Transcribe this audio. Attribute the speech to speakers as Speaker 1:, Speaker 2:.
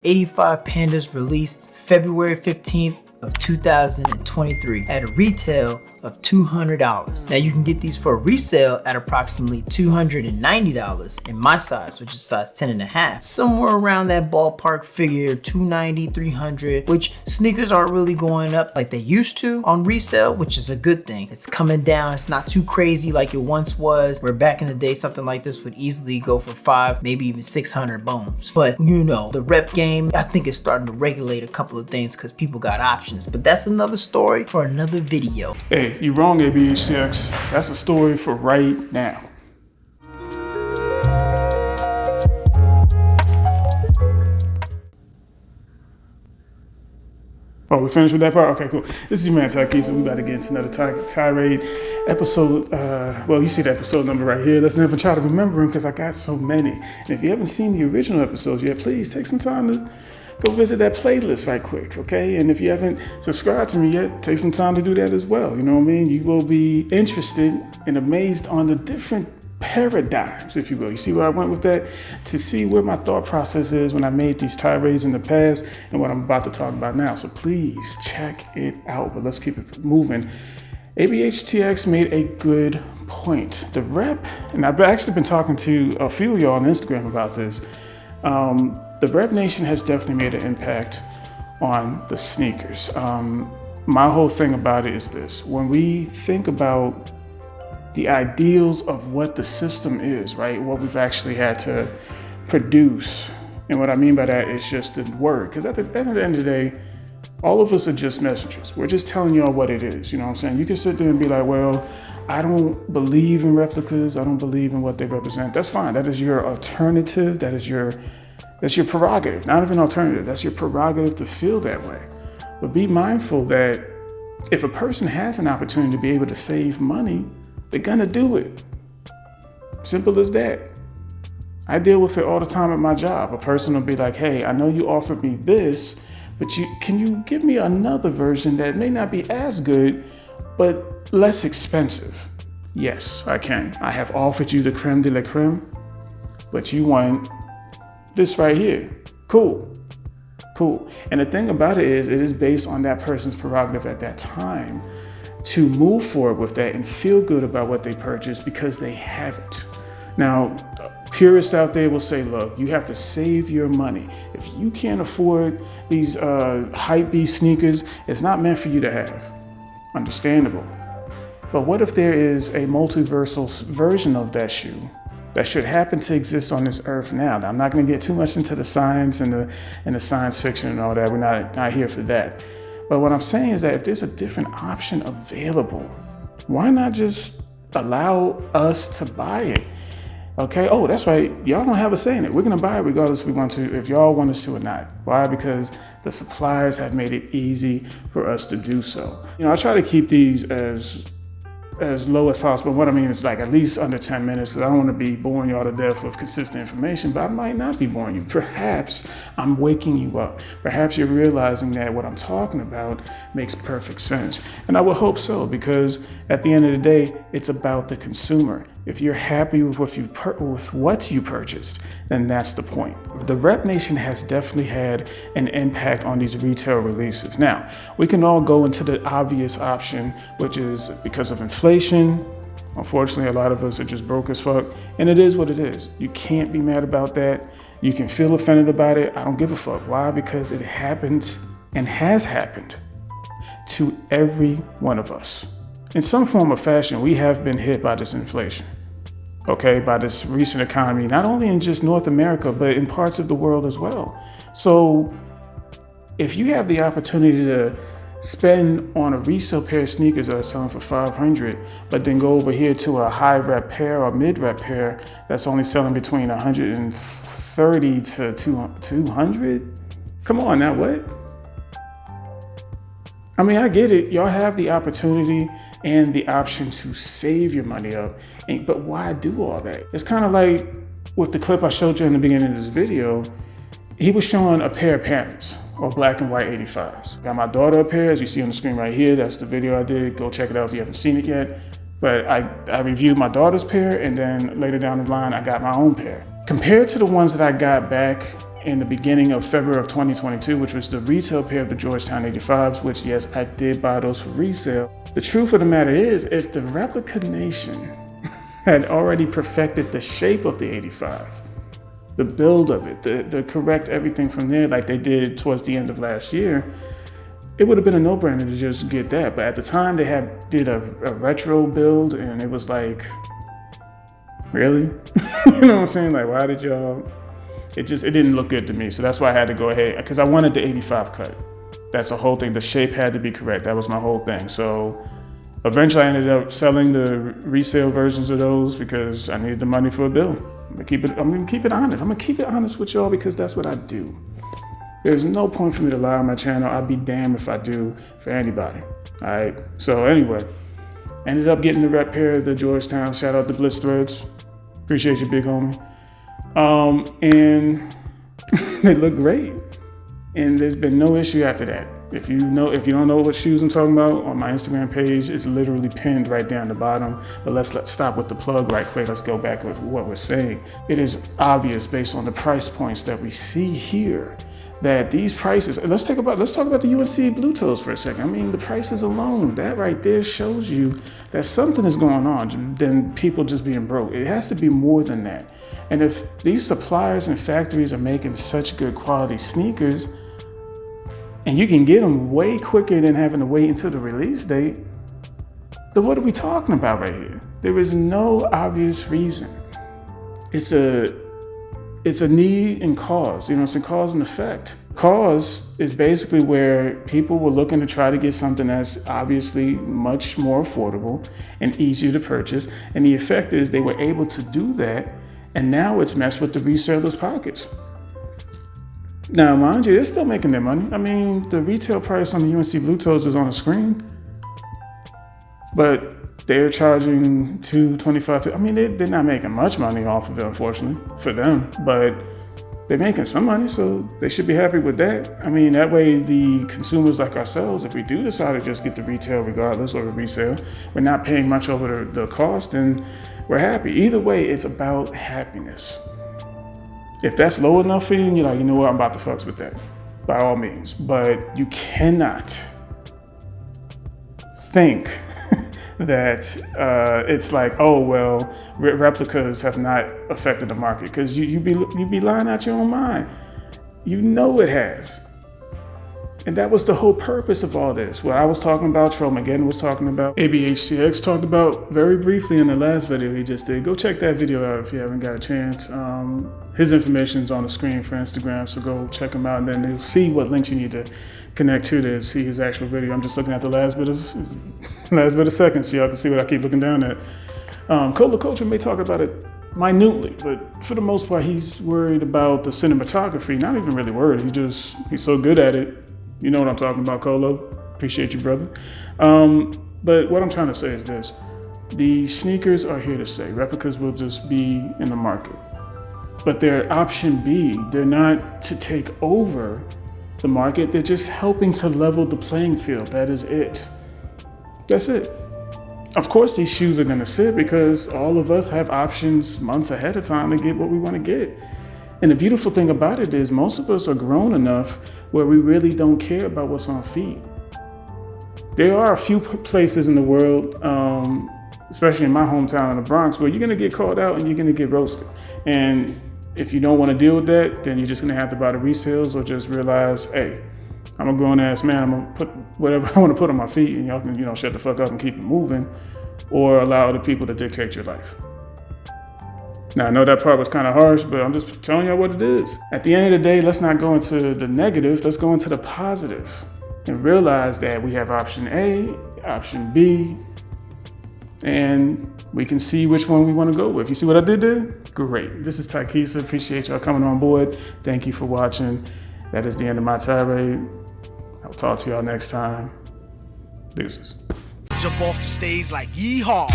Speaker 1: 85 Pandas released February 15th of 2023 at a retail of $200. Now you can get these for resale at approximately $290 in my size, which is size 10.5. Somewhere around that ballpark figure, $290, $300, which sneakers aren't really going up like they used to on resale, which is a good thing. It's coming down. It's not too crazy like it once was, where back in the day, something like this would easily go for 5, maybe even 600 bones. But you know, the rep game, I think it's starting to regulate a couple of things because people got options, but that's another story for another video.
Speaker 2: Hey, you wrong, ABHTX. That's a story for right now. Oh, we finished with that part? Okay, cool. This is your man, Tykisa. We about to get into another tirade episode. Well, you see the episode number right here. Let's never try to remember them because I got so many. And if you haven't seen the original episodes yet, please take some time to go visit that playlist right quick, okay? And if you haven't subscribed to me yet, take some time to do that as well. You know what I mean? You will be interested and amazed on the different paradigms, if you will. You see where I went with that? To see where my thought process is when I made these tirades in the past and what I'm about to talk about now. So please check it out, but let's keep it moving. ABHTX made a good point. The rep, and I've actually been talking to a few of y'all on Instagram about this. The Rep Nation has definitely made an impact on the sneakers. My whole thing about it is this. When we think about the ideals of what the system is, right? What we've actually had to produce. And what I mean by that is just the word. Because at the end of the day, all of us are just messengers. We're just telling y'all what it is. You know what I'm saying? You can sit there and be like, well, I don't believe in replicas. I don't believe in what they represent. That's fine. That is your alternative. That's your prerogative. Not even alternative. That's your prerogative to feel that way. But be mindful that if a person has an opportunity to be able to save money, they're gonna do it. Simple as that. I deal with it all the time at my job. A person will be like, hey, I know you offered me this, but can you give me another version that may not be as good, but less expensive? Yes, I can. I have offered you the creme de la creme, but you want this right here. Cool. And the thing about it is based on that person's prerogative at that time to move forward with that and feel good about what they purchased because they have it. Now, purists out there will say, look, you have to save your money. If you can't afford these hype-beast sneakers, it's not meant for you to have. Understandable. But what if there is a multiversal version of that shoe that should happen to exist on this earth now? Now, I'm not going to get too much into the science and the science fiction and all that. We're not here for that. But what I'm saying is that if there's a different option available, why not just allow us to buy it? Okay, oh, that's right. Y'all don't have a say in it. We're going to buy it regardless if we want to, if y'all want us to or not. Why? Because the suppliers have made it easy for us to do so. You know, I try to keep these as low as possible. What I mean is like at least under 10 minutes, because I don't want to be boring y'all to death with consistent information, but I might not be boring you. Perhaps I'm waking you up. Perhaps you're realizing that what I'm talking about makes perfect sense. And I would hope so, because at the end of the day, it's about the consumer. If you're happy with what you purchased, then that's the point. The Rep Nation has definitely had an impact on these retail releases. Now, we can all go into the obvious option, which is because of inflation. Unfortunately, a lot of us are just broke as fuck, and it is what it is. You can't be mad about that. You can feel offended about it. I don't give a fuck. Why? Because it happens and has happened to every one of us. In some form or fashion, we have been hit by this inflation, okay, by this recent economy, not only in just North America, but in parts of the world as well. So if you have the opportunity to spend on a resale pair of sneakers that are selling for $500, but then go over here to a high rep pair or mid rep pair that's only selling between $130 to $200, come on now, what? I mean, I get it. Y'all have the opportunity and the option to save your money up, but why do all that? It's kind of like with the clip I showed you in the beginning of this video. He was showing a pair of Panthers or black and white 85s. Got my daughter a pair, as you see on the screen right here. That's the video I did. Go check it out if you haven't seen it yet. But I reviewed my daughter's pair, and then later down the line, I got my own pair. Compared to the ones that I got back in the beginning of February of 2022, which was the retail pair of the Georgetown 85s, which yes, I did buy those for resale. The truth of the matter is, if the replica nation had already perfected the shape of the 85, the build of it, the correct everything from there like they did towards the end of last year, it would have been a no-brainer to just get that. But at the time they did a retro build, and it was like, really? You know what I'm saying? Like, why did y'all? It didn't look good to me. So that's why I had to go ahead, because I wanted the 85 cut. That's the whole thing. The shape had to be correct. That was my whole thing. So eventually I ended up selling the resale versions of those because I needed the money for a bill. I'm gonna keep it honest. I'm gonna keep it honest with y'all because that's what I do. There's no point for me to lie on my channel. I'd be damned if I do for anybody. All right. So anyway, ended up getting the rep pair of the Georgetown. Shout out to Blitz Threads. Appreciate you, big homie. And they look great. And there's been no issue after that. If you don't know what shoes I'm talking about, on my Instagram page, it's literally pinned right down the bottom. But let's stop with the plug right quick. Let's go back with what we're saying. It is obvious based on the price points that we see here that these prices, let's talk about the UNC Blue Toes for a second. I mean, the prices alone, that right there shows you that something is going on than people just being broke. It has to be more than that. And if these suppliers and factories are making such good quality sneakers, and you can get them way quicker than having to wait until the release date, then what are we talking about right here? There is no obvious reason. It's a need and cause, you know, it's a cause and effect. Cause is basically where people were looking to try to get something that's obviously much more affordable and easier to purchase. And the effect is they were able to do that, and now it's messed with the resellers' pockets. Now, mind you, they're still making their money. I mean, the retail price on the UNC Blue Toes is on the screen, but they're charging $225. I mean, they're not making much money off of it, unfortunately, for them, but they're making some money, so they should be happy with that. I mean, that way the consumers like ourselves, if we do decide to just get the retail regardless or the resale, we're not paying much over the cost, and we're happy. Either way, it's about happiness. If that's low enough for you and you're like, you know what, I'm about to FLUX with that, by all means. But you cannot think that it's like, oh, well, replicas have not affected the market, because you be lying out your own mind. You know it has. And that was the whole purpose of all this. What I was talking about, Trollmageddon was talking about, ABHCX talked about very briefly in the last video he just did. Go check that video out if you haven't got a chance. His information's on the screen for Instagram, so go check him out, and then you'll see what links you need to connect to see his actual video. I'm just looking at the last bit of seconds, so y'all can see what I keep looking down at. Cola Culture may talk about it minutely, but for the most part, he's worried about the cinematography. Not even really worried. He's so good at it. You know what I'm talking about, Colo. Appreciate you, brother. But what I'm trying to say is this. The sneakers are here to stay. Replicas will just be in the market. But they're option B. They're not to take over the market. They're just helping to level the playing field. That is it. That's it. Of course, these shoes are going to sit because all of us have options months ahead of time to get what we want to get. And the beautiful thing about it is most of us are grown enough where we really don't care about what's on feet. There are a few places in the world, especially in my hometown in the Bronx, where you're going to get called out and you're going to get roasted. And if you don't want to deal with that, then you're just going to have to buy the resales, or just realize, hey, I'm a grown ass man. I'm going to put whatever I want to put on my feet, and y'all can, shut the fuck up and keep it moving, or allow other people to dictate your life. Now, I know that part was kind of harsh, but I'm just telling y'all what it is. At the end of the day, let's not go into the negative. Let's go into the positive and realize that we have option A, option B, and we can see which one we want to go with. You see what I did there? Great. This is Tykisa. Appreciate y'all coming on board. Thank you for watching. That is the end of my tirade. I'll talk to y'all next time. Deuces.
Speaker 3: Jump off the stage like yeehaw.